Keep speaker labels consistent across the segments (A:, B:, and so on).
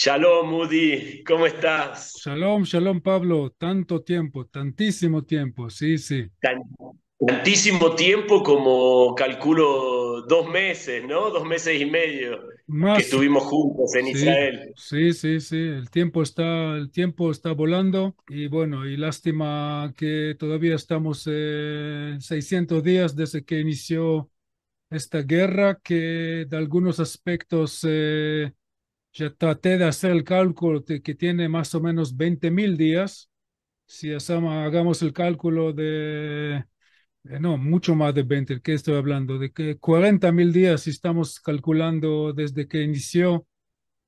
A: Shalom, Moody, ¿cómo estás?
B: Shalom, shalom, Pablo. Tanto tiempo, tantísimo tiempo. Sí, sí.
A: Tan- Tantísimo tiempo como calculo 2 meses, ¿no? 2 meses y medio que
B: Más,
A: estuvimos juntos en
B: sí,
A: Israel.
B: sí, sí, sí. El tiempo está volando y bueno, y lástima que todavía estamos 600 días desde que inició esta guerra, que de algunos aspectos ya traté de hacer el cálculo de que tiene más o menos 20.000 días. Si hagamos el cálculo de no, mucho más de 20. ¿Qué estoy hablando? De que 40.000 días si estamos calculando desde que inició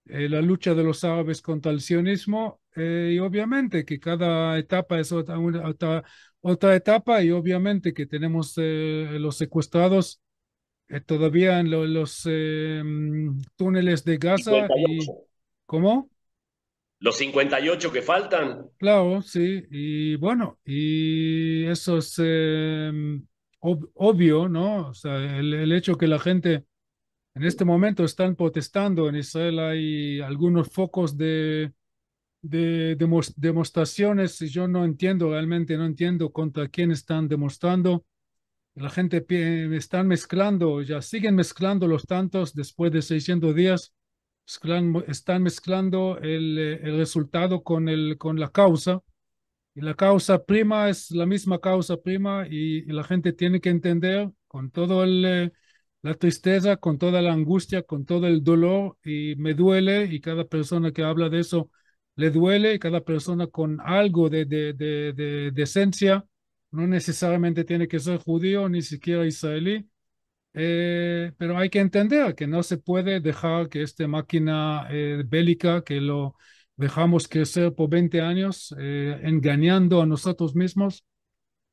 B: la lucha de los árabes contra el sionismo, y obviamente que cada etapa es otra etapa, y obviamente que tenemos los secuestrados todavía en los túneles de Gaza. ¿Y
A: 58.
B: cómo?
A: Los 58 que faltan.
B: Claro, sí, y bueno, y eso es obvio, ¿no? O sea, el hecho que la gente en este momento están protestando en Israel, hay algunos focos de demostraciones, y yo no entiendo, realmente no entiendo contra quién están demostrando. La gente están mezclando, ya siguen mezclando los tantos después de 600 días, están mezclando el resultado con la causa. Y la causa prima es la misma causa prima, y la gente tiene que entender con todo la tristeza, con toda la angustia, con todo el dolor, y me duele, y cada persona que habla de eso le duele, y cada persona con algo de esencia, no necesariamente tiene que ser judío, ni siquiera israelí, pero hay que entender que no se puede dejar que esta máquina bélica que lo dejamos crecer por 20 años, engañando a nosotros mismos,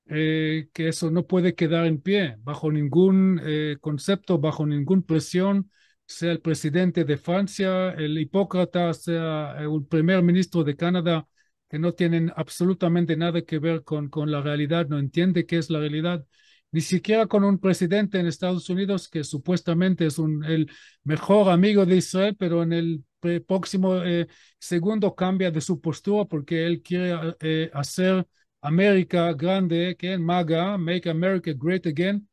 B: que eso no puede quedar en pie bajo ningún concepto, bajo ninguna presión, sea el presidente de Francia, el hipócrata, sea el primer ministro de Canadá, que no tienen absolutamente nada que ver con la realidad, no entiende qué es la realidad, ni siquiera con un presidente en Estados Unidos que supuestamente es el mejor amigo de Israel, pero en el próximo segundo cambia de su postura porque él quiere hacer América grande, que en MAGA, Make America Great Again,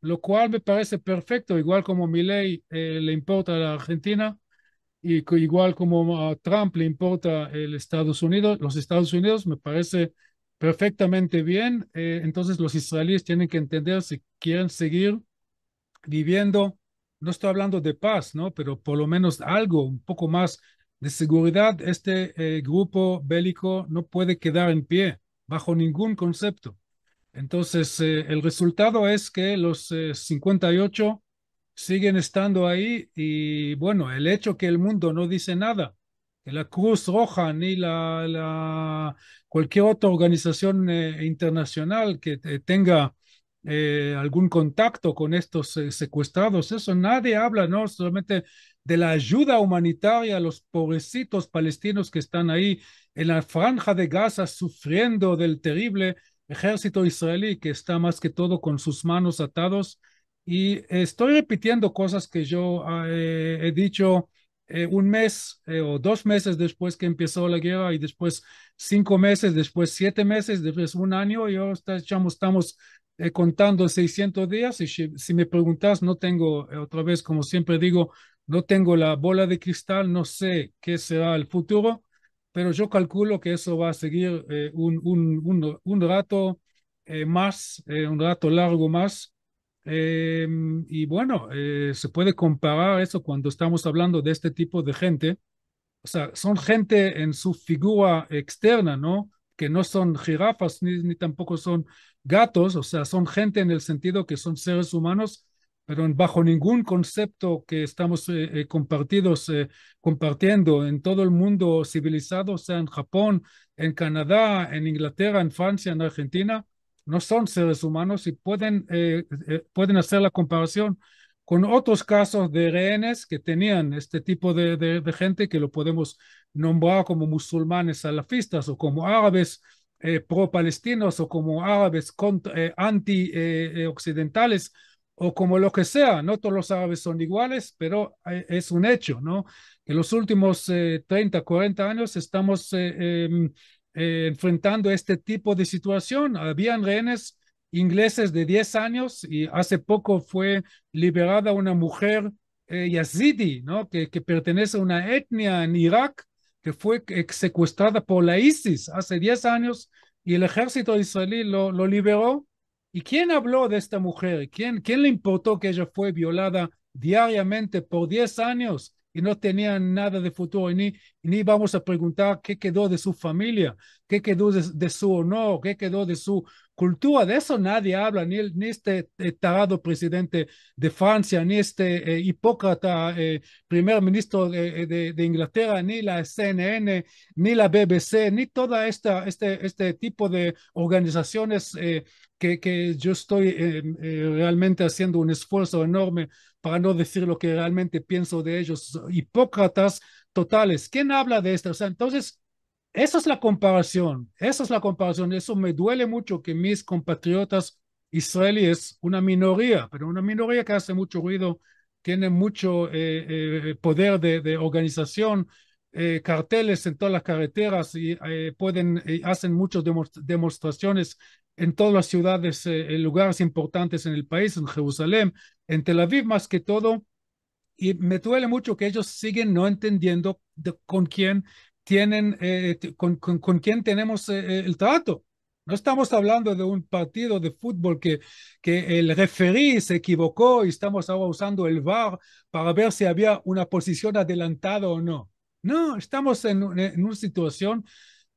B: lo cual me parece perfecto, igual como Milei le importa a la Argentina, y igual como a Trump le importa los Estados Unidos, me parece perfectamente bien. Entonces los israelíes tienen que entender si quieren seguir viviendo, no estoy hablando de paz, ¿no? Pero por lo menos algo, un poco más de seguridad. Este grupo bélico no puede quedar en pie bajo ningún concepto. Entonces, el resultado es que los 58 siguen estando ahí, y bueno, el hecho que el mundo no dice nada, que la Cruz Roja ni cualquier otra organización internacional que tenga algún contacto con estos secuestrados, eso nadie habla, ¿no? Solamente de la ayuda humanitaria a los pobrecitos palestinos que están ahí en la franja de Gaza sufriendo del terrible ejército israelí, que está más que todo con sus manos atados. Y estoy repitiendo cosas que yo he dicho un mes o 2 meses después que empezó la guerra, y después 5 meses, después 7 meses, después un año, y ahora estamos contando 600 días. Y si me preguntas, no tengo, otra vez, como siempre digo, no tengo la bola de cristal, no sé qué será el futuro, pero yo calculo que eso va a seguir un rato más, un rato largo más. Eh, y bueno, se puede comparar eso cuando estamos hablando de este tipo de gente. O sea, son gente en su figura externa, ¿no? Que no son jirafas ni tampoco son gatos. O sea, son gente en el sentido que son seres humanos, pero bajo ningún concepto que estamos compartiendo en todo el mundo civilizado, sea en Japón, en Canadá, en Inglaterra, en Francia, en Argentina, no son seres humanos, y pueden hacer la comparación con otros casos de rehenes que tenían este tipo de gente, que lo podemos nombrar como musulmanes salafistas, o como árabes pro-palestinos, o como árabes anti-occidentales, o como lo que sea, no todos los árabes son iguales, pero es un hecho, ¿no? En los últimos 30, 40 años estamos enfrentando este tipo de situación. Habían rehenes ingleses de 10 años y hace poco fue liberada una mujer yazidi, ¿no? Que pertenece a una etnia en Irak que fue secuestrada por la ISIS hace 10 años y el ejército israelí lo liberó. ¿Y quién habló de esta mujer? ¿Quién le importó que ella fue violada diariamente por 10 años y no tenía nada de futuro? Ni vamos a preguntar qué quedó de su familia, qué quedó de su honor, qué quedó de su cultura. De eso nadie habla, ni este tarado presidente de Francia, ni este hipócrita primer ministro de Inglaterra, ni la CNN, ni la BBC, ni toda este tipo de organizaciones que yo estoy realmente haciendo un esfuerzo enorme para no decir lo que realmente pienso de ellos, hipócratas totales. ¿Quién habla de esto? O sea, entonces, esa es la comparación, esa es la comparación. Eso me duele mucho que mis compatriotas israelíes, una minoría, pero una minoría que hace mucho ruido, tiene mucho poder de organización, carteles en todas las carreteras y hacen muchas demostraciones en todas las ciudades, en lugares importantes en el país, en Jerusalén, en Tel Aviv más que todo, y me duele mucho que ellos siguen no entendiendo con quién tienen, con quién tenemos el trato. No estamos hablando de un partido de fútbol que el referí se equivocó y estamos ahora usando el VAR para ver si había una posición adelantada o no. No, estamos en una situación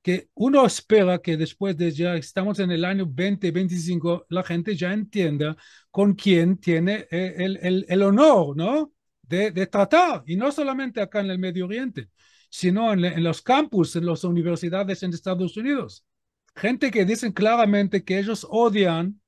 B: que uno espera que después de ya estamos en el año 2025, la gente ya entienda con quién tiene el honor, ¿no? De tratar, y no solamente acá en el Medio Oriente, sino en los campus, en las universidades en Estados Unidos. Gente que dicen claramente que ellos odian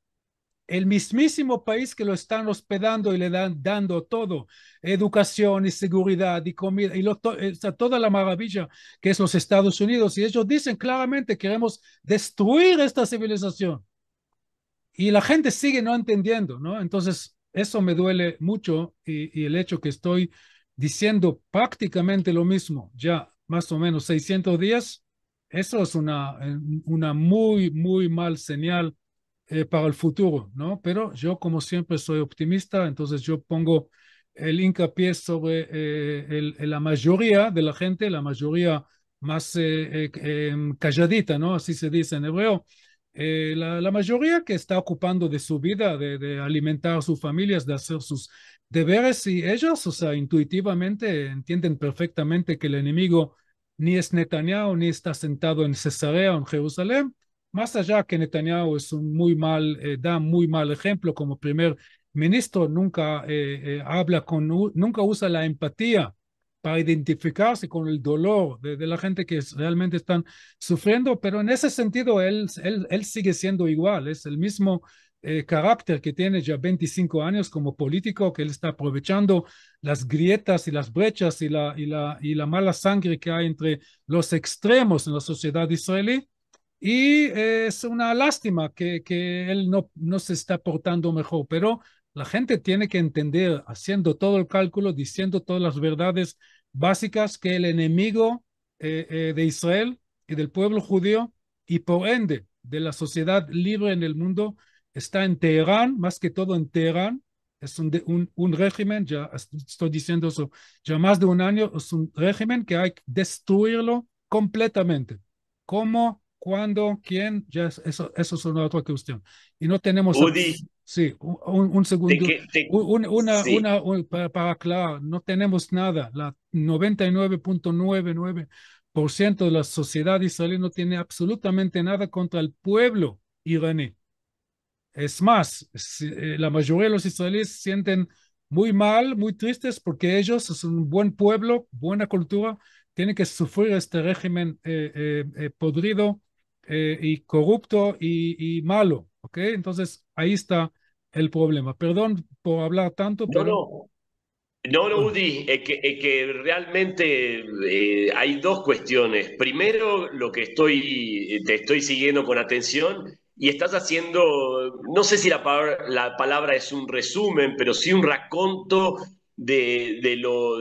B: el mismísimo país que lo están hospedando y le dan dando todo, educación y seguridad y comida y o sea, toda la maravilla que es los Estados Unidos. Y ellos dicen claramente queremos destruir esta civilización. Y la gente sigue no entendiendo, ¿no? Entonces, eso me duele mucho y el hecho que estoy diciendo prácticamente lo mismo, ya más o menos 600 días, eso es una muy, muy mal señal para el futuro, ¿no? Pero yo, como siempre, soy optimista, entonces yo pongo el hincapié sobre la mayoría de la gente, la mayoría más calladita, ¿no? Así se dice en hebreo, la mayoría que está ocupando de su vida, de alimentar a sus familias, de hacer sus deberes y ellos, o sea, intuitivamente entienden perfectamente que el enemigo ni es Netanyahu, ni está sentado en Cesarea o en Jerusalén, más allá que Netanyahu es un da muy mal ejemplo como primer ministro, nunca habla nunca usa la empatía para identificarse con el dolor de la gente que realmente están sufriendo, pero en ese sentido él sigue siendo igual, es el mismo carácter que tiene ya 25 años como político, que él está aprovechando las grietas y las brechas y la mala sangre que hay entre los extremos en la sociedad israelí. Y es una lástima que él no se está portando mejor, pero la gente tiene que entender, haciendo todo el cálculo, diciendo todas las verdades básicas, que el enemigo de Israel y del pueblo judío y por ende de la sociedad libre en el mundo está en Teherán, más que todo en Teherán. Es un régimen, ya estoy diciendo eso, ya más de un año, es un régimen que hay que destruirlo completamente. ¿Cómo? ¿Cuándo? ¿Quién? Eso es una otra cuestión. Y no tenemos,
A: Udi,
B: sí, un segundo,
A: sí.
B: para aclarar, no tenemos nada. La 99.99% de la sociedad israelí no tiene absolutamente nada contra el pueblo iraní. Es más, la mayoría de los israelíes se sienten muy mal, muy tristes, porque ellos es un buen pueblo, buena cultura, tienen que sufrir este régimen podrido y corrupto y malo, ¿ok? Entonces, ahí está el problema. Perdón por hablar tanto,
A: No,
B: pero
A: no. No, no, Udi, es que realmente hay dos cuestiones. Primero, te estoy siguiendo con atención y estás haciendo, no sé si la palabra es un resumen, pero sí un raconto de lo,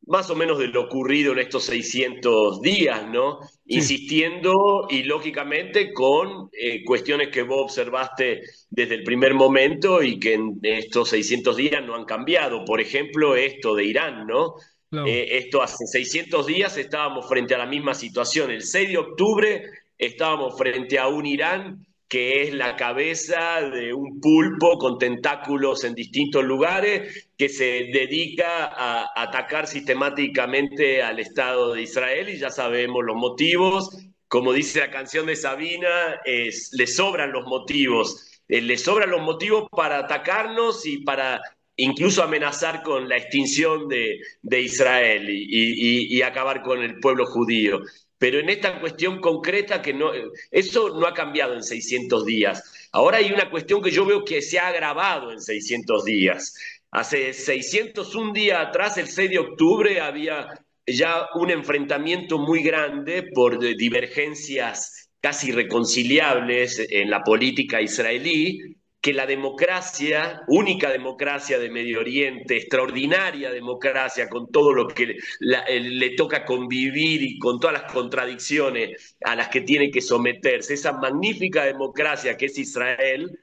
A: más o menos de lo ocurrido en estos 600 días, ¿no?
B: Sí,
A: Insistiendo y lógicamente con cuestiones que vos observaste desde el primer momento y que en estos 600 días no han cambiado. Por ejemplo, esto de Irán, ¿no?
B: claro.
A: Esto hace 600 días estábamos frente a la misma situación. El 6 de octubre estábamos frente a un Irán que es la cabeza de un pulpo con tentáculos en distintos lugares, que se dedica a atacar sistemáticamente al Estado de Israel y ya sabemos los motivos. Como dice la canción de Sabina, le sobran los motivos. Le sobran los motivos para atacarnos y para incluso amenazar con la extinción de Israel y acabar con el pueblo judío. Pero en esta cuestión concreta, que no, eso no ha cambiado en 600 días. Ahora hay una cuestión que yo veo que se ha agravado en 600 días. Hace 601 días atrás, el 6 de octubre, había ya un enfrentamiento muy grande por divergencias casi irreconciliables en la política israelí, que la democracia, única democracia de Medio Oriente, extraordinaria democracia, con todo lo que le toca convivir y con todas las contradicciones a las que tiene que someterse, esa magnífica democracia que es Israel,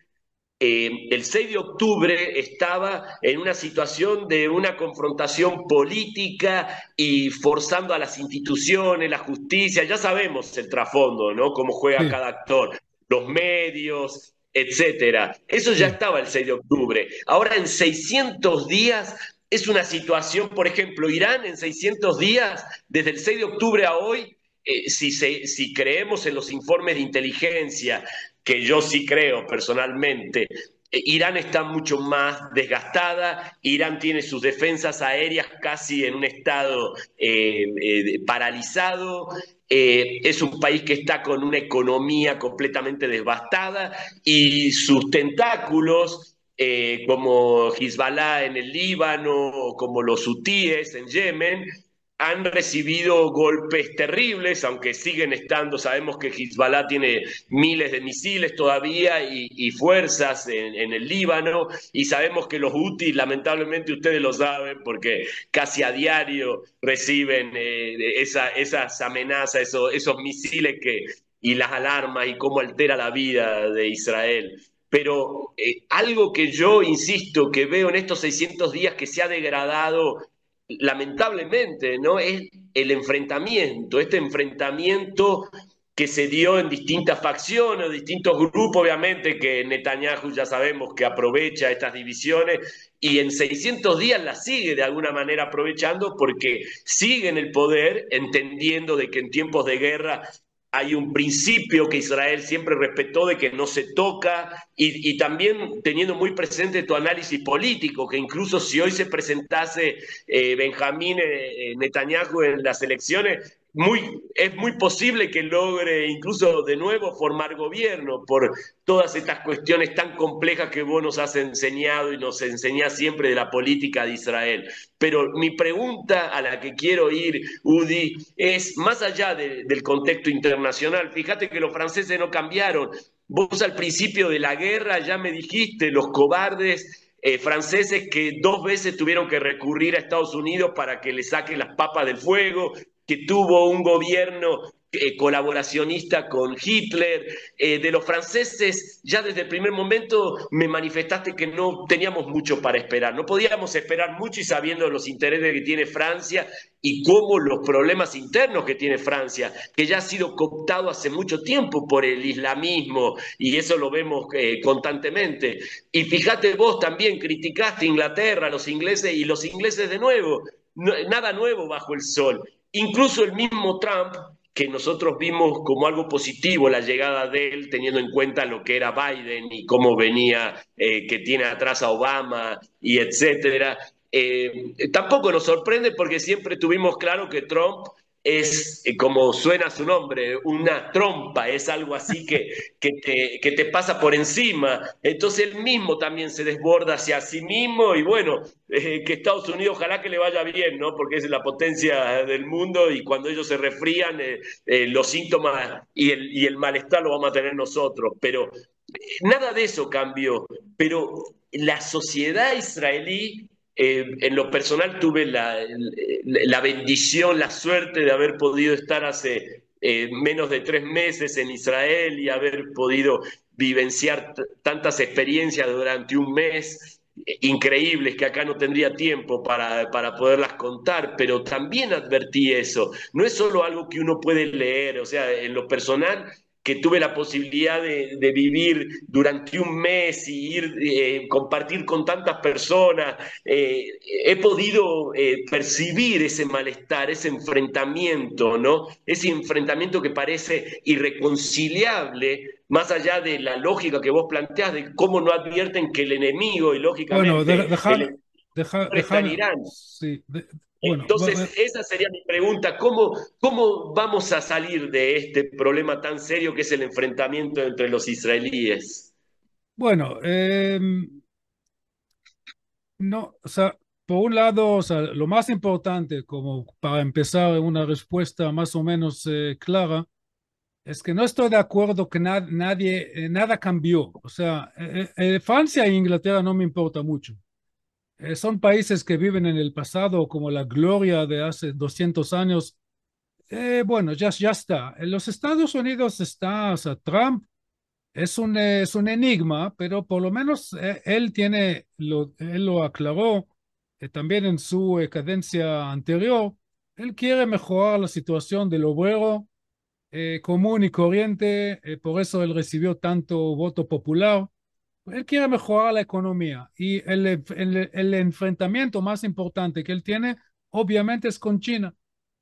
A: el 6 de octubre estaba en una situación de una confrontación política y forzando a las instituciones, la justicia, ya sabemos el trasfondo, ¿no? Cómo juega
B: Sí,
A: cada actor, los medios, etcétera. Eso ya
B: sí,
A: estaba el 6 de octubre. Ahora en 600 días es una situación, por ejemplo, Irán en 600 días, desde el 6 de octubre a hoy, si creemos en los informes de inteligencia, que yo sí creo personalmente, Irán está mucho más desgastada, Irán tiene sus defensas aéreas casi en un estado paralizado, es un país que está con una economía completamente devastada y sus tentáculos, como Hezbollah en el Líbano o como los hutíes en Yemen, han recibido golpes terribles, aunque siguen estando, sabemos que Hezbollah tiene miles de misiles todavía y fuerzas en el Líbano, y sabemos que los Houthis, lamentablemente ustedes lo saben, porque casi a diario reciben esas amenazas, esos misiles y las alarmas y cómo altera la vida de Israel. Pero algo que yo insisto, que veo en estos 600 días que se ha degradado lamentablemente, ¿no? Es el enfrentamiento, este enfrentamiento que se dio en distintas facciones, distintos grupos, obviamente, que Netanyahu ya sabemos que aprovecha estas divisiones y en 600 días las sigue de alguna manera aprovechando porque sigue en el poder, entendiendo de que en tiempos de guerra hay un principio que Israel siempre respetó de que no se toca y también teniendo muy presente tu análisis político, que incluso si hoy se presentase Benjamín Netanyahu en las elecciones, es muy posible que logre incluso de nuevo formar gobierno por todas estas cuestiones tan complejas que vos nos has enseñado y nos enseñás siempre de la política de Israel. Pero mi pregunta a la que quiero ir, Udi, es más allá del contexto internacional. Fíjate que los franceses no cambiaron. Vos al principio de la guerra ya me dijiste, los cobardes franceses que dos veces tuvieron que recurrir a Estados Unidos para que le saquen las papas del fuego, que tuvo un gobierno colaboracionista con Hitler. De los franceses, ya desde el primer momento me manifestaste que no teníamos mucho para esperar, no podíamos esperar mucho y sabiendo los intereses que tiene Francia y cómo los problemas internos que tiene Francia, que ya ha sido cooptado hace mucho tiempo por el islamismo y eso lo vemos constantemente. Y fíjate vos también, criticaste a Inglaterra, a los ingleses y los ingleses de nuevo, no, nada nuevo bajo el sol. Incluso el mismo Trump, que nosotros vimos como algo positivo la llegada de él, teniendo en cuenta lo que era Biden y cómo venía, que tiene atrás a Obama y etcétera. Tampoco nos sorprende porque siempre tuvimos claro que Trump es, como suena su nombre, una trompa, es algo así que te pasa por encima. Entonces él mismo también se desborda hacia sí mismo y bueno, que Estados Unidos ojalá que le vaya bien, ¿no? Porque es la potencia del mundo y cuando ellos se resfrían, los síntomas y el malestar lo vamos a tener nosotros. Pero Nada de eso cambió, pero la sociedad israelí, en lo personal tuve la bendición, la suerte de haber podido estar hace menos de 3 meses en Israel y haber podido vivenciar tantas experiencias durante un mes increíbles que acá no tendría tiempo para poderlas contar, pero también advertí eso. No es solo algo que uno puede leer, o sea, en lo personal que tuve la posibilidad de vivir durante un mes y ir compartir con tantas personas, he podido percibir ese malestar, ese enfrentamiento, ¿no? Ese enfrentamiento que parece irreconciliable, más allá de la lógica que vos planteás, de cómo no advierten que el enemigo, y
B: Bueno,
A: lógicamente el enemigo está en
B: déjame,
A: Irán.
B: sí, bueno,
A: Entonces, esa sería mi pregunta. ¿Cómo vamos a salir de este problema tan serio que es el enfrentamiento entre los israelíes?
B: bueno, no, o sea, por un lado, o sea, lo más importante, como para empezar una respuesta más o menos clara, es que no estoy de acuerdo que nada cambió. O sea, Francia e Inglaterra no me importa mucho. Son países que viven en el pasado como la gloria de hace 200 años. Bueno, ya está. En los Estados Unidos está, o sea, Trump es un enigma, pero por lo menos él lo aclaró también en su cadencia anterior. Él quiere mejorar la situación del obrero común y corriente, por eso él recibió tanto voto popular. Él quiere mejorar la economía y el enfrentamiento más importante que él tiene, obviamente, es con China.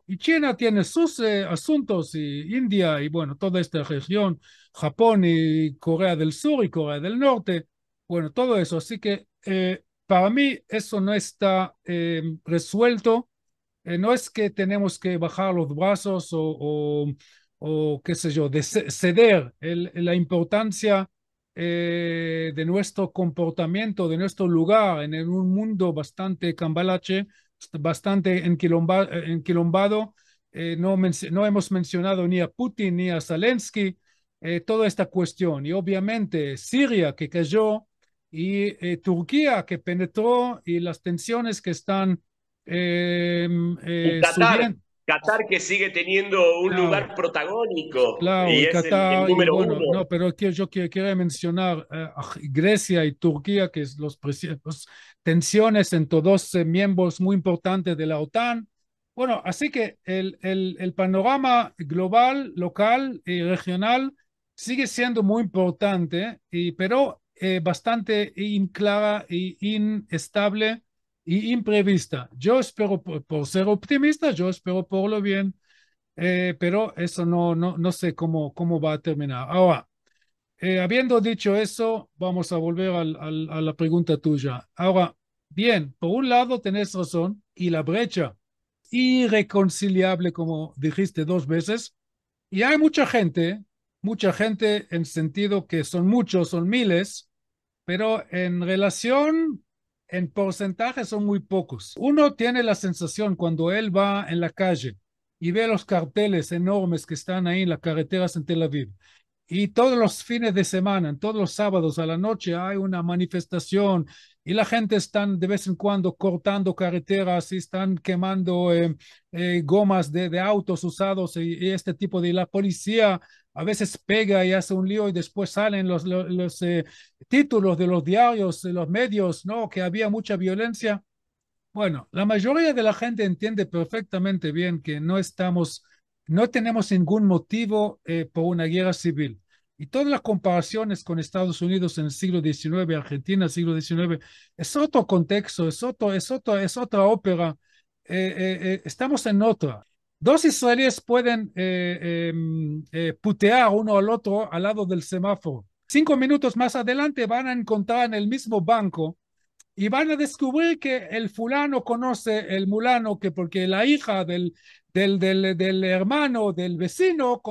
B: Y China tiene sus asuntos, y India, y bueno, toda esta región, Japón y Corea del Sur y Corea del Norte, bueno, todo eso. Así que para mí eso no está resuelto. No es que tenemos que bajar los brazos o qué sé yo, ceder la importancia de nuestro comportamiento, de nuestro lugar en un mundo bastante cambalache, bastante enquilombado. No hemos mencionado ni a Putin ni a Zelensky, toda esta cuestión. Y obviamente Siria que cayó y Turquía que penetró y las tensiones que están eh,
A: Y
B: subiendo.
A: Qatar que sigue teniendo un
B: Claro,
A: lugar protagónico
B: claro,
A: y
B: y
A: es el
B: Qatar, y
A: número
B: bueno,
A: uno.
B: no, pero yo quería mencionar a Grecia y Turquía, que es tensiones entre dos miembros muy importantes de la OTAN. Bueno, así que el panorama global, local y regional sigue siendo muy importante, pero bastante inclara e inestable y imprevista. Yo espero, por ser optimista, yo espero por lo bien, pero eso no sé cómo va a terminar. Ahora, habiendo dicho eso, vamos a volver a la pregunta tuya. Ahora, bien, por un lado tenés razón y la brecha irreconciliable, como dijiste 2 veces, y hay mucha gente en sentido que son muchos, son miles, pero en relación, en porcentaje son muy pocos. Uno tiene la sensación cuando él va en la calle y ve los carteles enormes que están ahí en las carreteras en Tel Aviv. Y todos los fines de semana, todos los sábados a la noche hay una manifestación y la gente están de vez en cuando cortando carreteras y están quemando gomas de autos usados y este tipo de... La policía a veces pega y hace un lío y después salen los títulos de los diarios, de los medios, ¿no? Que había mucha violencia. Bueno, la mayoría de la gente entiende perfectamente bien que no tenemos ningún motivo por una guerra civil. Y todas las comparaciones con Estados Unidos en el siglo XIX, Argentina en el siglo XIX, es otro contexto, es otra ópera. Estamos en otra. Dos israelíes pueden putear uno al otro al lado del semáforo. 5 minutos más adelante van a encontrar en el mismo banco y van a descubrir que el fulano conoce el mulano, que porque la hija del hermano del vecino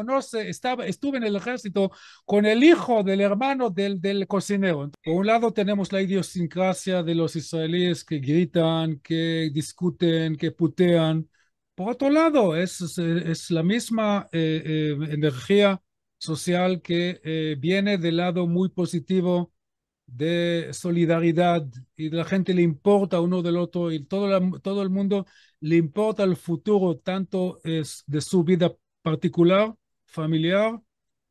B: estuvo en el ejército con el hijo del hermano del cocinero. Por un lado tenemos la idiosincrasia de los israelíes que gritan, que discuten, que putean. Por otro lado, es la misma energía social que viene del lado muy positivo de solidaridad y la gente le importa uno del otro y todo el mundo le importa el futuro tanto es de su vida particular, familiar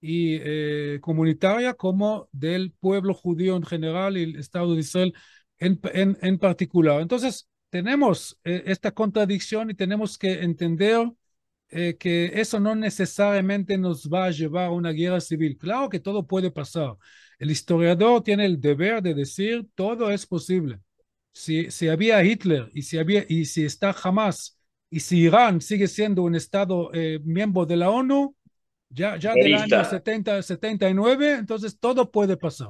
B: y comunitaria como del pueblo judío en general y el Estado de Israel en particular. Entonces, tenemos esta contradicción y tenemos que entender que eso no necesariamente nos va a llevar a una guerra civil. Claro que todo puede pasar. El historiador tiene el deber de decir todo es posible. Si había Hitler y si está Hamas y si Irán sigue siendo un estado miembro de la ONU, ya del año
A: Terrorista.
B: 70, 79, entonces todo puede pasar.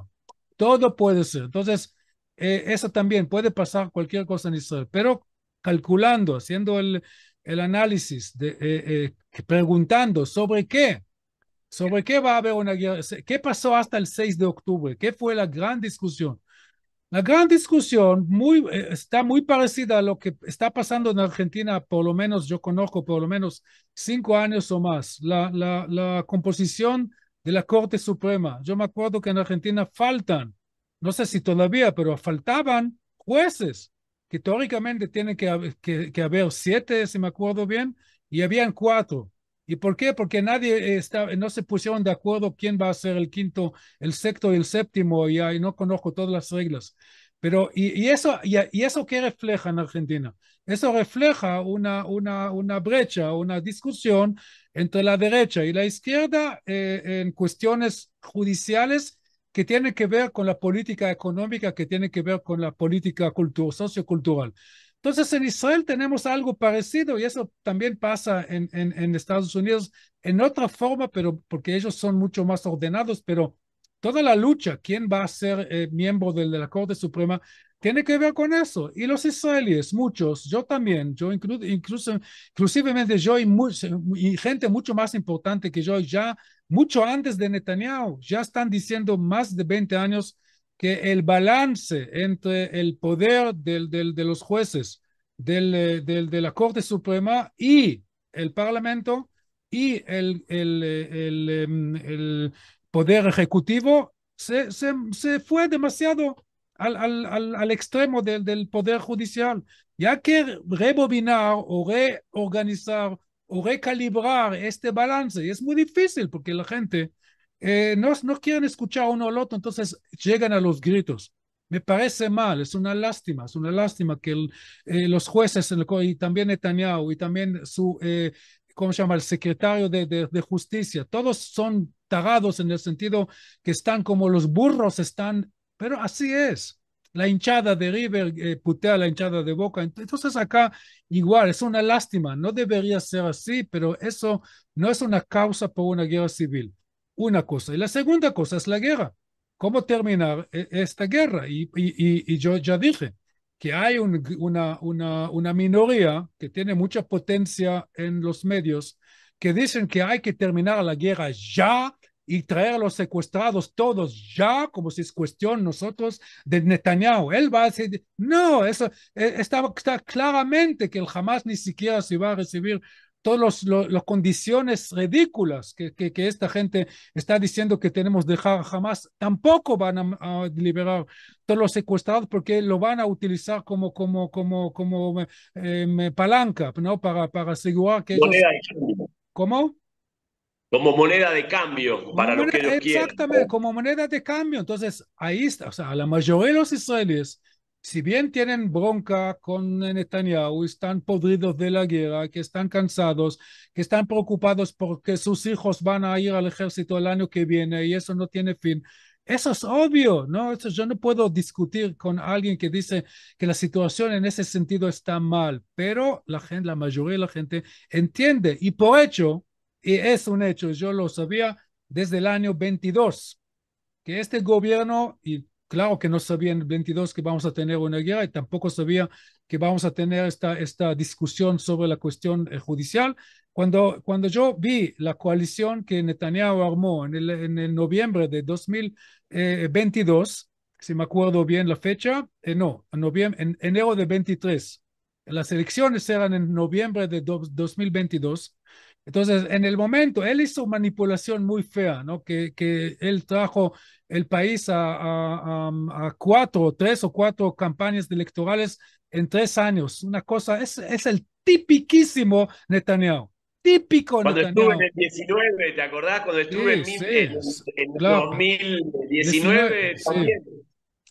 B: Todo puede ser. Entonces, eso también puede pasar cualquier cosa en Israel, pero calculando, haciendo el análisis, preguntando sobre qué va a haber una guerra, qué pasó hasta el 6 de octubre, qué fue la gran discusión. La gran discusión está muy parecida a lo que está pasando en Argentina, por lo menos yo conozco por lo menos 5 años o más, la composición de la Corte Suprema. Yo me acuerdo que en Argentina faltan, no sé si todavía, pero faltaban jueces que teóricamente tienen que haber 7, si me acuerdo bien, y habían 4. ¿Y por qué? Porque no se pusieron de acuerdo quién va a ser el quinto, el sexto y el séptimo, y ahí no conozco todas las reglas. Pero, y eso qué refleja en Argentina? Eso refleja una brecha, una discusión entre la derecha y la izquierda en cuestiones judiciales que tienen que ver con la política económica, que tienen que ver con la política sociocultural. Entonces, en Israel tenemos algo parecido y eso también pasa en Estados Unidos en otra forma, pero porque ellos son mucho más ordenados, pero toda la lucha, quién va a ser miembro de la Corte Suprema, tiene que ver con eso. Y los israelíes, muchos, yo también, inclusivemente yo y gente mucho más importante que yo, ya mucho antes de Netanyahu, ya están diciendo más de 20 años que el balance entre el poder de los jueces de la Corte Suprema y el Parlamento y el poder ejecutivo se fue demasiado al extremo del poder judicial. Ya que rebobinar o reorganizar o recalibrar este balance y es muy difícil porque la gente no quieren escuchar uno al otro, entonces llegan a los gritos. Me parece mal, es una lástima que los jueces y también Netanyahu y también ¿cómo se llama? El secretario de Justicia, todos son tarados en el sentido que están como los burros están, pero así es. La hinchada de River putea a la hinchada de Boca. Entonces acá igual, es una lástima, no debería ser así, pero eso no es una causa por una guerra civil. Una cosa. Y la segunda cosa es la guerra. ¿Cómo terminar esta guerra? Y yo ya dije que hay una minoría que tiene mucha potencia en los medios que dicen que hay que terminar la guerra ya y traer a los secuestrados todos ya, como si es cuestión nosotros de Netanyahu. Él va a decir, no, eso está claramente que el Hamas ni siquiera se va a recibir todas las condiciones ridículas que esta gente está diciendo que tenemos de dejar jamás, tampoco van a liberar todos los secuestrados porque lo van a utilizar como palanca, ¿no? Para asegurar que ellos,
A: Moneda de cambio.
B: ¿cómo?
A: Como moneda de cambio
B: Como
A: para lo
B: moneda,
A: que ellos quieren.
B: exactamente, como moneda de cambio. Entonces, ahí está, o sea, la mayoría de los israelíes, si bien tienen bronca con Netanyahu, están podridos de la guerra, que están cansados, que están preocupados porque sus hijos van a ir al ejército el año que viene y eso no tiene fin. Eso es obvio, ¿no? Eso yo no puedo discutir con alguien que dice que la situación en ese sentido está mal, pero la gente, la mayoría de la gente entiende y por hecho, y es un hecho, yo lo sabía desde el año 22, que este gobierno, y claro que no sabía en el 22 que vamos a tener una guerra y tampoco sabía que vamos a tener esta discusión sobre la cuestión judicial. Cuando yo vi la coalición que Netanyahu armó en el noviembre de 2022, si me acuerdo bien la fecha, no, en enero de 23, las elecciones eran en noviembre de 2022, Entonces, en el momento, él hizo manipulación muy fea, ¿no? Que él trajo el país a cuatro, tres o cuatro campañas electorales en 3 años. Una cosa, es el tipiquísimo Netanyahu. Típico
A: Cuando estuve en
B: Netanyahu.
A: el 19, ¿te acordás? Cuando estuve
B: Sí,
A: en,
B: sí,
A: en
B: claro. 19,
A: 2019
B: sí,
A: también,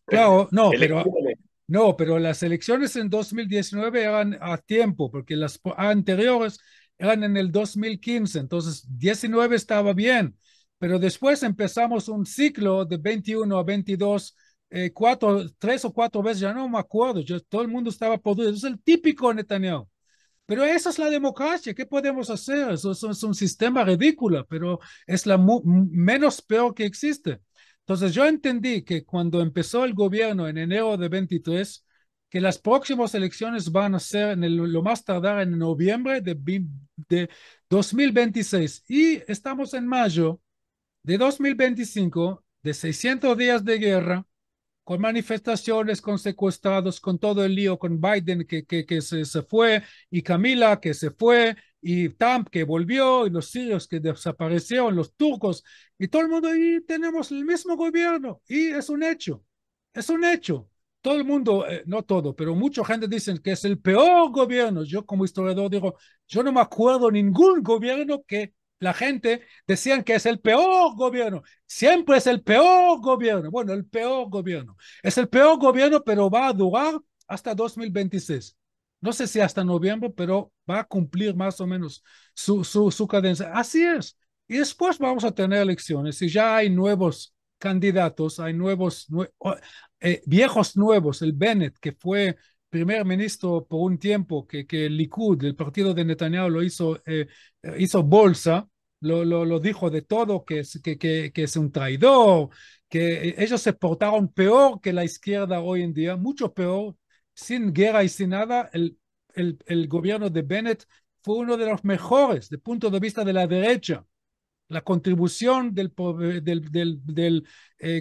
B: claro, no, pero
A: elecciones.
B: no, pero las elecciones en 2019 eran a tiempo, porque las anteriores eran en el 2015, entonces 19 estaba bien, pero después empezamos un ciclo de 21 a 22, tres o cuatro veces, ya no me acuerdo, todo el mundo estaba podrido, es el típico Netanyahu. Pero esa es la democracia, ¿qué podemos hacer? Eso es un sistema ridículo, pero es la menos peor que existe. Entonces yo entendí que cuando empezó el gobierno en enero de 23, que las próximas elecciones van a ser lo más tardar en noviembre de 2026 y estamos en mayo de 2025, de 600 días de guerra, con manifestaciones, con secuestrados, con todo el lío, con Biden que se fue, y Camila que se fue, y Trump que volvió, y los sirios que desaparecieron, los turcos, y todo el mundo, y tenemos el mismo gobierno, y es un hecho. Todo el mundo, no todo, pero mucha gente dice que es el peor gobierno. Yo como historiador digo, yo no me acuerdo ningún gobierno que la gente decían que es el peor gobierno. Siempre es el peor gobierno. Bueno, el peor gobierno. Es el peor gobierno, pero va a durar hasta 2026. No sé si hasta noviembre, pero va a cumplir más o menos su cadencia. Así es. Y después vamos a tener elecciones y ya hay nuevos candidatos, hay viejos nuevos. El Bennett, que fue primer ministro por un tiempo, que el Likud, el partido de Netanyahu, hizo bolsa, lo dijo de todo, que es un traidor, que ellos se portaron peor que la izquierda hoy en día, mucho peor, sin guerra y sin nada. El gobierno de Bennett fue uno de los mejores desde el punto de vista de la derecha. La contribución del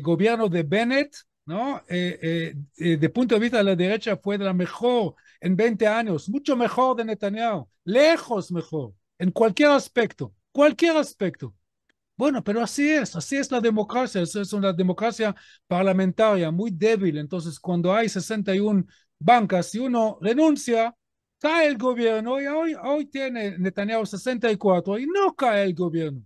B: gobierno de Bennett, ¿no? De punto de vista de la derecha fue de la mejor en 20 años, mucho mejor de Netanyahu, lejos mejor, en cualquier aspecto, cualquier aspecto. Bueno, pero así es la democracia, es una democracia parlamentaria muy débil. Entonces, cuando hay 61 bancas y uno renuncia, cae el gobierno y hoy tiene Netanyahu 64 y no cae el gobierno.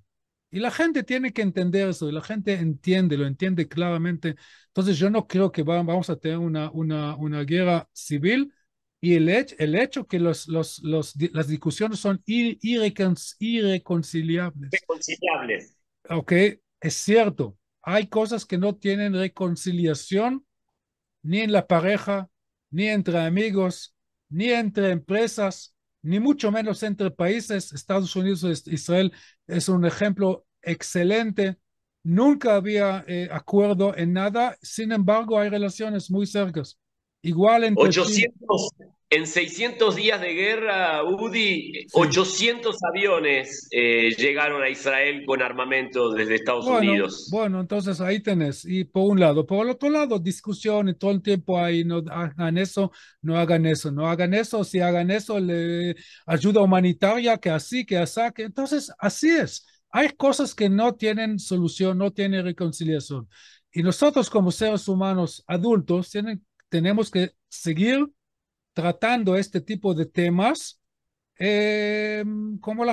B: Y la gente tiene que entender eso y la gente entiende, lo entiende claramente. Entonces, yo no creo que vamos a tener una guerra civil y el hecho que las discusiones son irreconciliables.
A: Reconciliables.
B: Ok, es cierto, hay cosas que no tienen reconciliación ni en la pareja, ni entre amigos, ni entre empresas, ni mucho menos entre países. Estados Unidos e Israel es un ejemplo excelente. Nunca había acuerdo en nada, sin embargo hay relaciones muy cercanas. Igual entre China,
A: 800, en 600 días de guerra, Udi,
B: sí.
A: 800 aviones llegaron a Israel con armamento desde Estados
B: Bueno,
A: Unidos.
B: bueno, entonces ahí tenés. Y por un lado, por el otro lado, discusión y todo el tiempo ahí, no hagan eso, no hagan eso, no hagan eso, si hagan eso, ayuda humanitaria, que así, que así, que entonces así es. Hay cosas que no tienen solución, no tienen reconciliación. Y nosotros como seres humanos adultos tenemos que seguir tratando este tipo de temas eh, como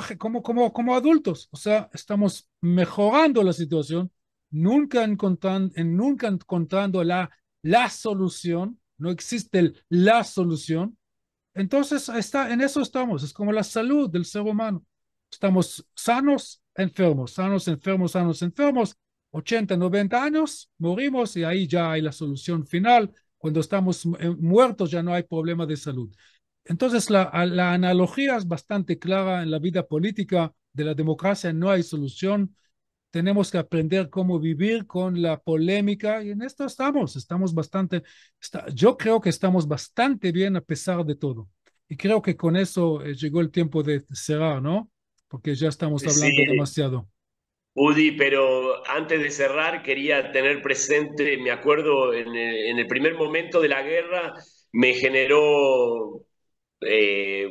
B: adultos. O sea, estamos mejorando la situación, nunca encontrando la solución, no existe la solución. Entonces, en eso estamos, es como la salud del ser humano. Estamos sanos, enfermos, sanos, enfermos. 80, 90 años, morimos y ahí ya hay la solución final. Cuando estamos muertos ya no hay problema de salud. Entonces, la analogía es bastante clara en la vida política de la democracia, no hay solución. Tenemos que aprender cómo vivir con la polémica y en esto estamos yo creo que estamos bastante bien a pesar de todo. Y creo que con eso llegó el tiempo de cerrar, ¿no? Porque ya estamos hablando
A: Sí,
B: demasiado.
A: Udi, pero antes de cerrar quería tener presente, me acuerdo en el primer momento de la guerra, me generó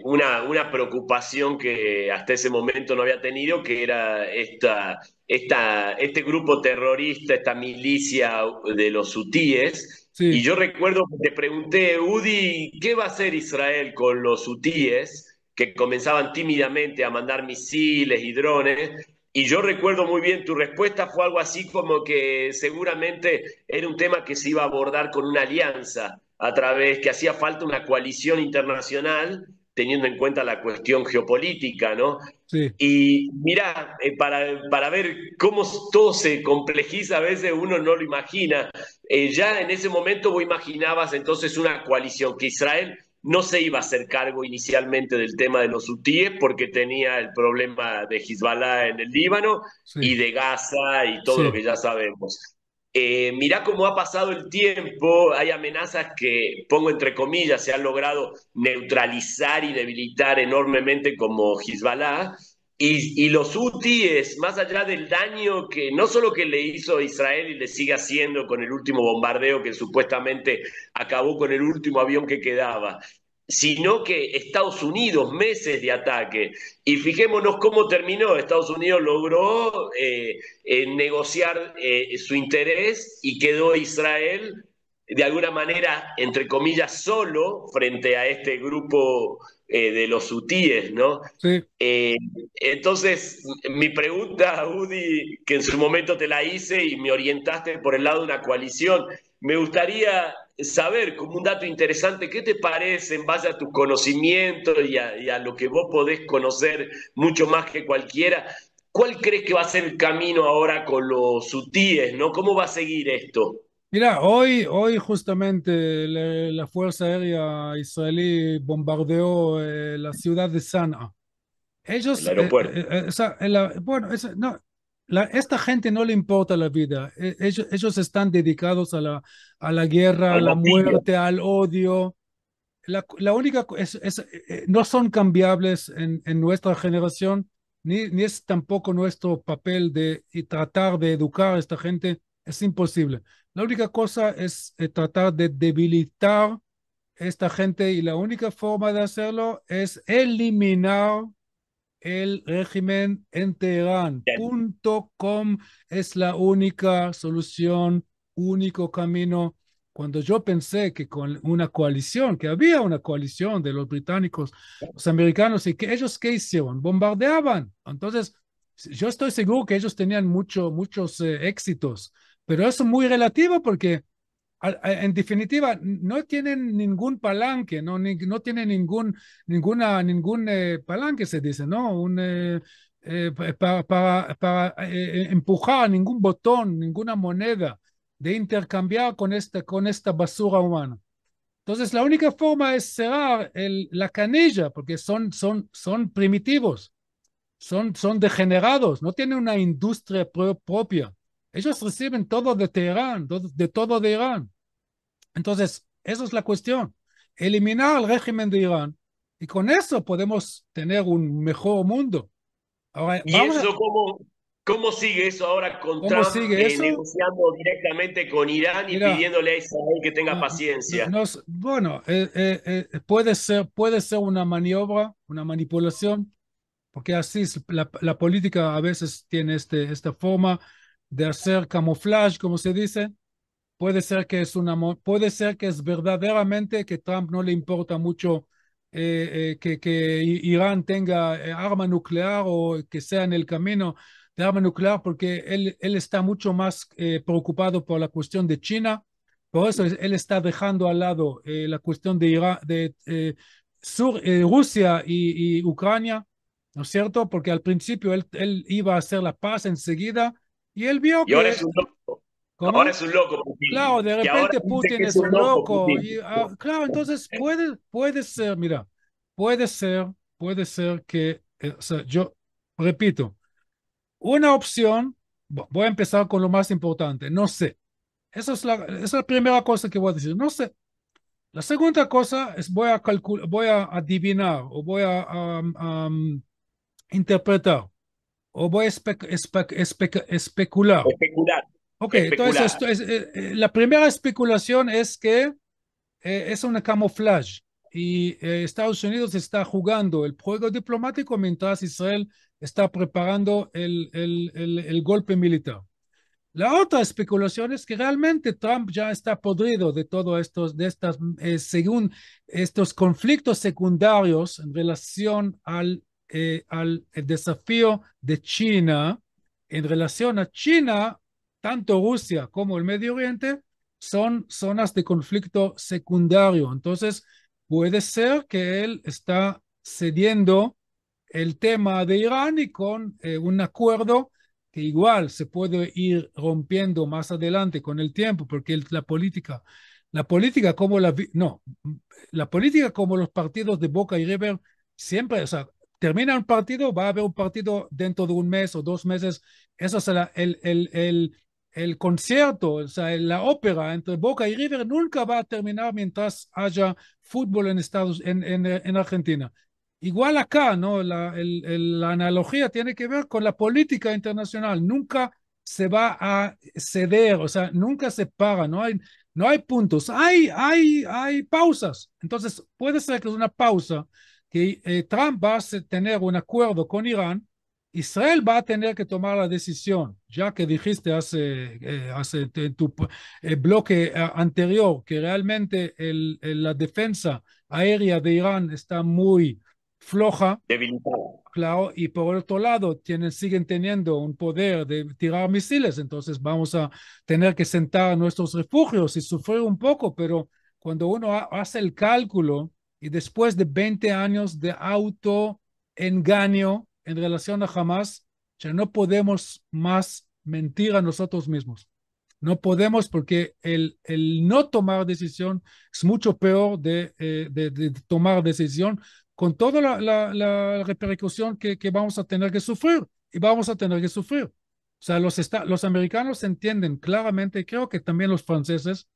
A: una preocupación que hasta ese momento no había tenido, que era este grupo terrorista, esta milicia de los hutíes. Y
B: Sí,
A: yo recuerdo que te pregunté, Udi, ¿qué va a hacer Israel con los hutíes que comenzaban tímidamente a mandar misiles y drones? Y yo recuerdo muy bien, tu respuesta fue algo así como que seguramente era un tema que se iba a abordar con una alianza a través que hacía falta una coalición internacional, teniendo en cuenta la cuestión geopolítica, ¿no?
B: sí.
A: Y mira, para ver cómo todo se complejiza, a veces uno no lo imagina. Ya en ese momento vos imaginabas entonces una coalición, que Israel no se iba a hacer cargo inicialmente del tema de los hutíes porque tenía el problema de Hezbollah en el Líbano
B: Sí,
A: y de Gaza y todo lo
B: sí,
A: que ya sabemos. Mirá cómo ha pasado el tiempo, hay amenazas que, pongo entre comillas, se han logrado neutralizar y debilitar enormemente como Hezbollah, y los hutíes, más allá del daño que no solo que le hizo a Israel y le sigue haciendo con el último bombardeo que supuestamente acabó con el último avión que quedaba, sino que Estados Unidos, meses de ataque, y fijémonos cómo terminó. Estados Unidos logró negociar su interés y quedó Israel de alguna manera, entre comillas, solo frente a este grupo de los hutíes, ¿no?
B: sí.
A: Eh, entonces, mi pregunta, Udi, que en su momento te la hice y me orientaste por el lado de una coalición, me gustaría saber, como un dato interesante, ¿qué te parece en base a tus conocimientos y a lo que vos podés conocer mucho más que cualquiera? ¿Cuál crees que va a ser el camino ahora con los hutíes, ¿no? ¿Cómo va a seguir esto?
B: Mira, hoy justamente la Fuerza Aérea israelí bombardeó la ciudad de Sanaa.
A: El
B: Ellos,
A: aeropuerto.
B: bueno, no, esta gente no le importa la vida. Ellos están dedicados a la guerra, a
A: Al
B: la
A: botillo.
B: muerte, al odio. La única, no son cambiables en nuestra generación, ni es tampoco nuestro papel de y tratar de educar a esta gente. Es imposible. La única cosa es tratar de debilitar esta gente y la única forma de hacerlo es eliminar el régimen en Teherán. Punto com es la única solución, único camino. Cuando yo pensé que con una coalición, que había una coalición de los británicos, los americanos, y que ellos, ¿qué hicieron? Bombardeaban. Entonces, yo estoy seguro que ellos tenían muchos éxitos, pero eso es muy relativo porque en definitiva, no tienen ningún palanque, no tienen ningún palanque, se dice, ¿no? Para empujar ningún botón, ninguna moneda de intercambiar con esta basura humana. Entonces, la única forma es cerrar la canilla, porque son primitivos, son degenerados, no tienen una industria propia. Ellos reciben todo de Teherán, de todo de Irán. Entonces, esa es la cuestión. Eliminar el régimen de Irán y con eso podemos tener un mejor mundo. Ahora,
A: ¿Y eso cómo sigue eso ahora con
B: ¿cómo
A: Trump
B: sigue eso?
A: negociando directamente con Irán y
B: Mira,
A: pidiéndole a Israel que tenga
B: no,
A: paciencia?
B: bueno, puede ser una maniobra, una manipulación, porque así es, la política a veces tiene esta forma de hacer camuflaje, como se dice. Puede ser que es verdaderamente que Trump no le importa mucho que Irán tenga arma nuclear o que sea en el camino de arma nuclear, porque él está mucho más preocupado por la cuestión de China. Por eso él está dejando al lado la cuestión de, Rusia y Ucrania, ¿no es cierto? Porque al principio él iba a hacer la paz enseguida y él vio
A: Y ahora
B: que,
A: es un loco. Ahora
B: ¿cómo?
A: es un loco
B: Claro,
A: Putin.
B: de
A: Y ahora
B: repente
A: dice que
B: Putin
A: es
B: es
A: un
B: un
A: loco
B: loco
A: Putin.
B: y claro, entonces puede ser, mira, puede ser que, o sea, yo repito, una opción, voy a empezar con lo más importante, no sé, esa es la primera cosa que voy a decir, no sé. La segunda cosa es voy a adivinar o voy a interpretar o voy a especular.
A: Especular.
B: Ok, entonces
A: Especular.
B: la primera especulación es que es un camuflaje. y Estados Unidos está jugando el juego diplomático mientras Israel está preparando el golpe militar. La otra especulación es que realmente Trump ya está podrido de todo estos, según estos conflictos secundarios en relación al desafío de China. En relación a China, tanto Rusia como el Medio Oriente son zonas de conflicto secundario. Entonces, puede ser que él está cediendo el tema de Irán y con un acuerdo que igual se puede ir rompiendo más adelante con el tiempo, porque la política como no, la política como los partidos de Boca y River siempre, o sea, termina un partido, va a haber un partido dentro de un mes o 2 meses, eso será el concierto, o sea, la ópera entre Boca y River nunca va a terminar mientras haya fútbol en Argentina. Igual acá, ¿no? La analogía tiene que ver con la política internacional. Nunca se va a ceder, o sea, nunca se para, no hay puntos, hay pausas. Entonces, puede ser que es una pausa, que Trump va a tener un acuerdo con Irán, Israel va a tener que tomar la decisión, ya que dijiste hace en tu bloque anterior que realmente la defensa aérea de Irán está muy floja,
A: Debilitada.
B: claro, y por otro lado siguen teniendo un poder de tirar misiles, entonces vamos a tener que sentar nuestros refugios y sufrir un poco, pero cuando uno hace el cálculo y después de 20 años de autoengaño en relación a Hamas, ya no podemos más mentir a nosotros mismos. No podemos porque el no tomar decisión es mucho peor de tomar decisión con toda la repercusión que vamos a tener que sufrir y vamos a tener que sufrir. O sea, los americanos entienden claramente, creo que también los franceses,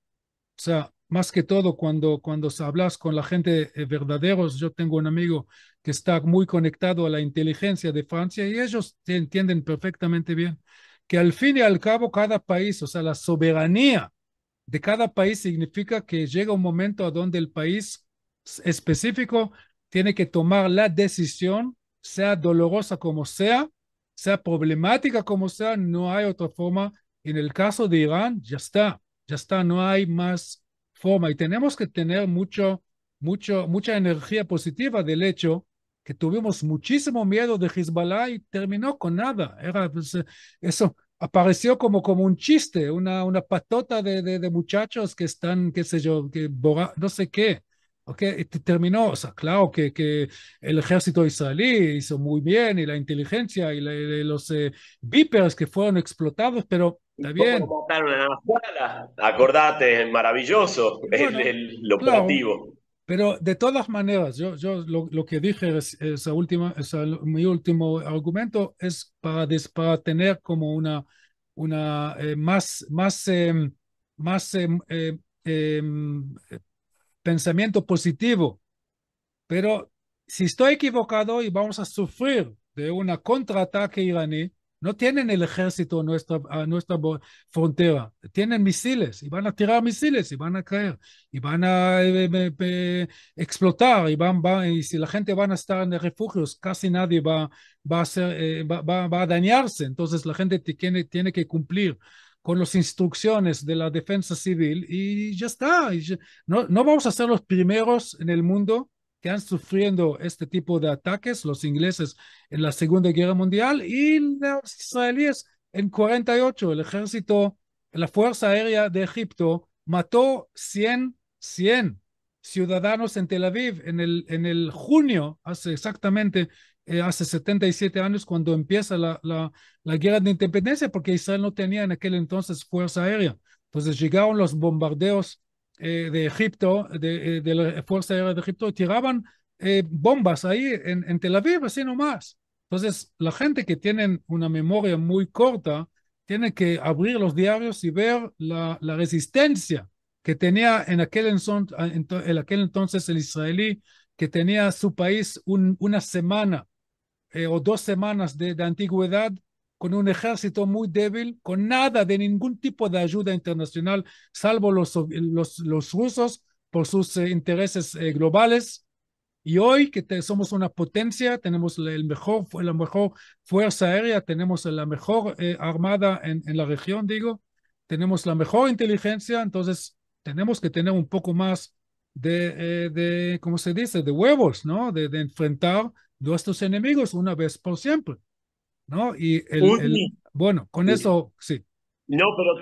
B: o sea, más que todo cuando hablas con la gente verdaderos, yo tengo un amigo que está muy conectado a la inteligencia de Francia y ellos entienden perfectamente bien que al fin y al cabo cada país, o sea, la soberanía de cada país significa que llega un momento a donde el país específico tiene que tomar la decisión, sea dolorosa como sea problemática como sea, no hay otra forma. En el caso de Irán, ya está, no hay más forma. Y tenemos que tener mucha energía positiva del hecho que tuvimos muchísimo miedo de Hezbollah y terminó con nada. Era pues, eso apareció como un chiste, una patota de muchachos que están, qué sé yo, no sé qué. Okay, terminó, o sea, claro que el ejército israelí hizo muy bien y la inteligencia y los vipers que fueron explotados, pero está
A: ¿Y cómo
B: bien.
A: lo mataron a Nasrallah? Acordate, es maravilloso
B: Bueno,
A: el
B: claro,
A: operativo.
B: pero de todas maneras, yo lo que dije, mi último argumento es para tener como más pensamiento positivo. Pero si estoy equivocado y vamos a sufrir de una contraataque iraní, no tienen el ejército a nuestra frontera, tienen misiles y van a tirar misiles y van a caer y van a explotar y si la gente van a estar en refugios, casi nadie va a dañarse. Entonces la gente tiene que cumplir con las instrucciones de la defensa civil y ya está. No vamos a ser los primeros en el mundo que han sufriendo este tipo de ataques, los ingleses en la Segunda Guerra Mundial y los israelíes en 48. El ejército, la Fuerza Aérea de Egipto mató 100 ciudadanos en Tel Aviv en el junio, hace 77 años, cuando empieza la guerra de independencia, porque Israel no tenía en aquel entonces fuerza aérea. Entonces llegaron los bombardeos de Egipto, de la Fuerza Aérea de Egipto, tiraban bombas ahí en Tel Aviv, así nomás. Entonces, la gente que tiene una memoria muy corta, tiene que abrir los diarios y ver la resistencia que tenía en aquel entonces el israelí, que tenía su país una semana o 2 semanas de antigüedad, con un ejército muy débil, con nada de ningún tipo de ayuda internacional, salvo los rusos, por sus intereses globales. Y hoy que somos una potencia, tenemos la mejor fuerza aérea, tenemos la mejor armada en la región, digo, tenemos la mejor inteligencia, entonces tenemos que tener un poco más ¿cómo se dice?, de huevos, ¿no? De enfrentar nuestros enemigos una vez por siempre, ¿no? Y
A: Udi,
B: bueno, con eso, sí,
A: no, pero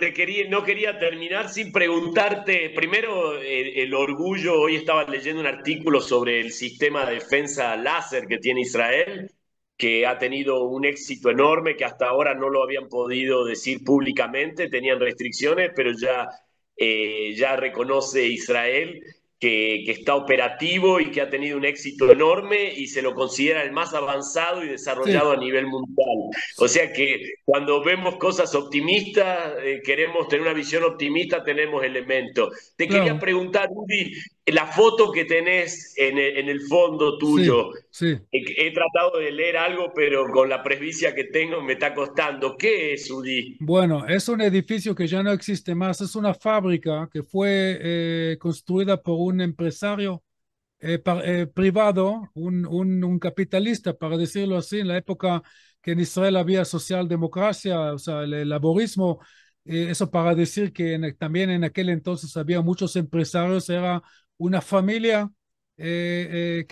A: no quería terminar sin preguntarte, primero, el orgullo. Hoy estaba leyendo un artículo sobre el sistema de defensa láser que tiene Israel, que ha tenido un éxito enorme, que hasta ahora no lo habían podido decir públicamente, tenían restricciones, pero ya reconoce Israel que está operativo y que ha tenido un éxito enorme y se lo considera el más avanzado y
B: sí,
A: desarrollado a nivel mundial. O
B: sí,
A: sea que cuando vemos cosas optimistas, queremos tener una visión optimista, tenemos elementos. Te quería
B: claro,
A: preguntar, Udi, la foto que tenés en el fondo
B: sí,
A: tuyo,
B: sí.
A: he tratado de leer algo, pero con la presbicia que tengo me está costando. ¿Qué es, Udi?
B: Bueno, es un edificio que ya no existe más, es una fábrica que fue construida por un empresario privado, un capitalista, para decirlo así, en la época que en Israel había socialdemocracia, o sea, el laborismo, eso para decir que también en aquel entonces había muchos empresarios, era una familia que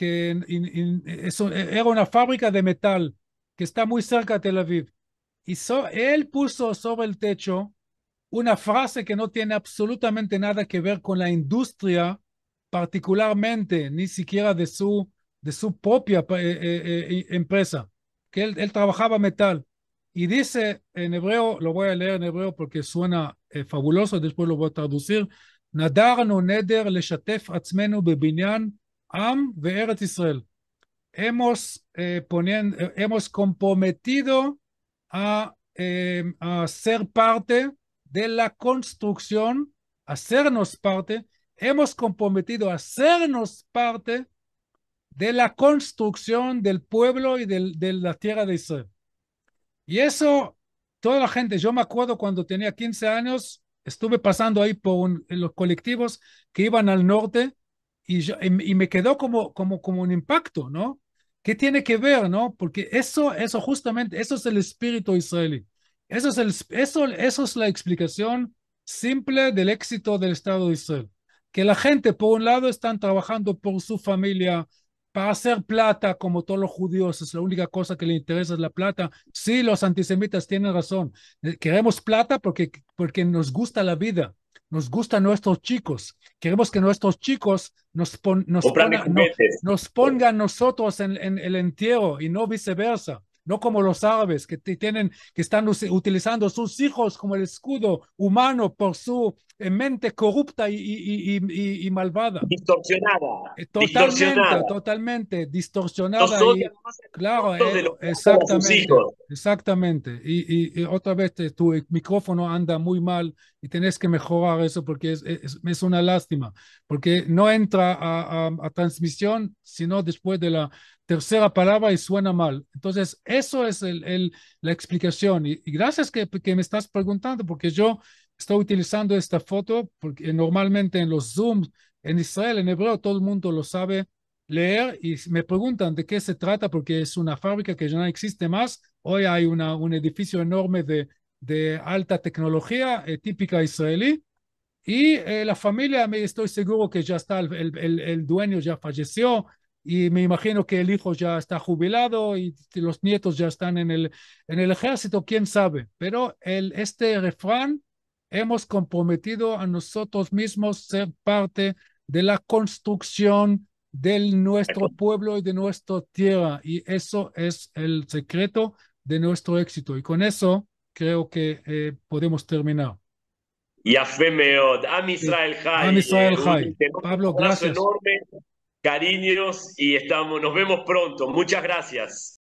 B: era una fábrica de metal que está muy cerca de Tel Aviv. Y él puso sobre el techo una frase que no tiene absolutamente nada que ver con la industria, particularmente, ni siquiera de su propia empresa, que él trabajaba metal. Y dice en hebreo, lo voy a leer en hebreo porque suena fabuloso, después lo voy a traducir, נדרנו נדר לשתף עצמנו בבניין עם וארץ ישראל. Hemos comprometido a ser parte de la construcción, hacernos parte, hemos comprometido a hacernos parte de la construcción del pueblo y de la tierra de Israel. Y eso, toda la gente, yo me acuerdo cuando tenía 15 años, estuve pasando ahí en los colectivos que iban al norte y me quedó como un impacto, ¿no? ¿Qué tiene que ver, no? Porque eso justamente, eso es el espíritu israelí. Eso es la explicación simple del éxito del Estado de Israel. Que la gente, por un lado, están trabajando por su familia, para hacer plata, como todos los judíos, es la única cosa que le interesa es la plata. Sí, los antisemitas tienen razón. Queremos plata porque nos gusta la vida, nos gustan nuestros chicos. Queremos que nuestros chicos
A: Comprarle juguetes.
B: nos pongan nosotros en el entierro y no viceversa. No como los árabes que están utilizando sus hijos como el escudo humano por su mente corrupta y malvada.
A: Distorsionada,
B: Totalmente,
A: distorsionada.
B: totalmente
A: Los
B: distorsionada y
A: odian más a
B: claro,
A: nosotros de lo que aman a sus
B: exactamente,
A: hijos.
B: exactamente. Y otra vez tu micrófono anda muy mal y tenés que mejorar eso porque es una lástima, porque no entra a transmisión sino después de la tercera palabra y suena mal. Entonces, eso es la explicación. Y gracias que me estás preguntando porque yo estoy utilizando esta foto porque normalmente en los Zooms en Israel, en hebreo, todo el mundo lo sabe leer y me preguntan de qué se trata porque es una fábrica que ya no existe más. Hoy hay un edificio enorme de alta tecnología típica israelí y la familia, me estoy seguro que ya está, el dueño ya falleció y me imagino que el hijo ya está jubilado y los nietos ya están en el ejército, quién sabe. Pero este refrán, hemos comprometido a nosotros mismos ser parte de la construcción de nuestro pueblo y de nuestra tierra. Y eso es el secreto de nuestro éxito. Y con eso creo que podemos terminar.
A: Y a Femeod, Am
B: Sí.
A: Israel
B: Am
A: Jai,
B: Israel
A: Udi,
B: Jai.
A: te mando
B: Pablo,
A: un abrazo
B: gracias.
A: enorme, cariños y nos vemos pronto. Muchas gracias.